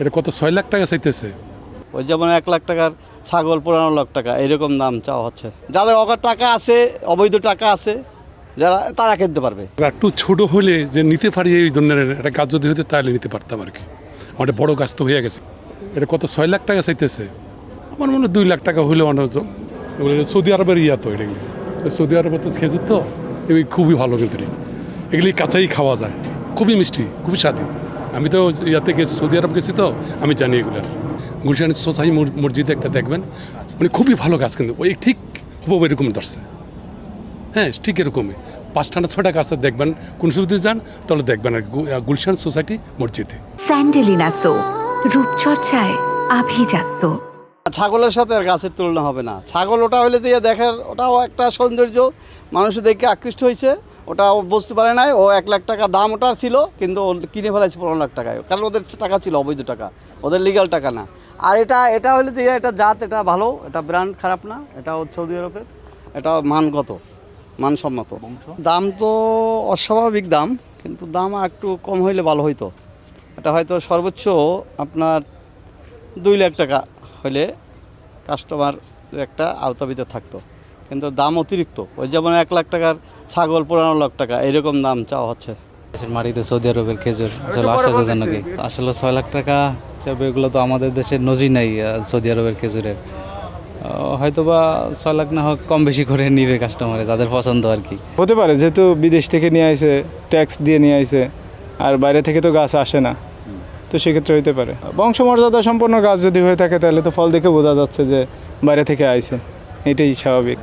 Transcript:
এটা কত 6 লাখ টাকা চাইতেছে। ওই যেমন 1 লাখ টাকার ছাগল 15 লাখ টাকা এরকম দাম চাওয়া হচ্ছে। যাদের অগাধ টাকা আছে, অবৈধ টাকা আছে, যারা তারা কিনতে পারবে। একটু ছোট হলে যে নিতে পারি এই ধরনের একটা গাছ যদি হতো তাহলে নিতে পারতাম আর কি। আমাদের বড় গাছ তো হয়ে গেছে। এটা কত 6 লাখ টাকা চাইতেছে। আমার মনে হয় 2 লাখ টাকা হলে অনেক। সৌদি আরবের তো এগুলি সৌদি আরবে তো খেজুর তো এগুলি খুবই ভালো কিন্তু এগুলি কাঁচাই খাওয়া যায়, খুবই মিষ্টি, খুবই স্বাদী। আমি তো ইয়াতে গেছি, সৌদি আরব গেছি তো আমি জানি এগুলো। গুলশান সোসাই মসজিদে একটা দেখবেন, মানে খুবই ভালো গাছ কিন্তু ওই ঠিক হুবহু এরকম ধরছে। হ্যাঁ ঠিক এরকমই 5টা না 6টা গাছ দেখবেন, কোন সুবিধে যান তাহলে দেখবেন আর গুলশান সোসাইটি মসজিদে। স্যান্ডেলিনা সো, রূপচর্চায় আভিজাত্য। ছাগলের সাথে আর গাছের তুলনা হবে না। ছাগল ওটা হলে দিয়ে দেখার, ওটাও একটা সৌন্দর্য, মানুষ দেখে আকৃষ্ট হয়েছে, ওটাও বুঝতে পারে নাই। ও 1 লাখ টাকা দাম ওটার ছিল, কিন্তু ও কিনে ফেলাইছে 15 লাখ টাকায়, কারণ ওদের টাকা ছিল অবৈধ টাকা, ওদের লিগ্যাল টাকা না। আর এটা হলে যে এটা জাত, এটা ভালো, এটা ব্র্যান্ড খারাপ না, এটা সৌদি আরবের, এটা মানগত, মানসম্মত। দাম তো অস্বাভাবিক দাম, কিন্তু দাম একটু কম হইলে ভালো হইতো। এটা হয়তো সর্বোচ্চ আপনার 2 লাখ টাকা হলে কাস্টমার একটা আওতা ভিতরে থাকতো, কিন্তু দাম অতিরিক্ত। ওই যেমন 1 লাখ টাকার ছাগল 15 লাখ টাকা এরকম দাম চাওয়া হচ্ছে। দেশের মাটিতে সৌদি আরবের খেজুর চলো আশ্চর্যজনক। আসলে 6 লাখ টাকা হিসাবে এগুলো তো আমাদের দেশের নজির নাই সৌদি আরবের খেজুরের। হয়তোবা 6 লাখ না হোক কম বেশি করে নিবে কাস্টমারে, যাদের পছন্দ আর কি। হতে পারে, যেহেতু বিদেশ থেকে নিয়ে আইছে, ট্যাক্স দিয়ে নিয়ে আইছে, আর বাইরে থেকে তো গাছ আসে না, তো সেক্ষেত্রে হইতে পারে। বংশমর্যাদা সম্পন্ন গাছ যদি হয়ে থাকে তাহলে তো ফল দেখে বোঝা যাচ্ছে যে বাইরে থেকে আইছে, এটাই স্বাভাবিক।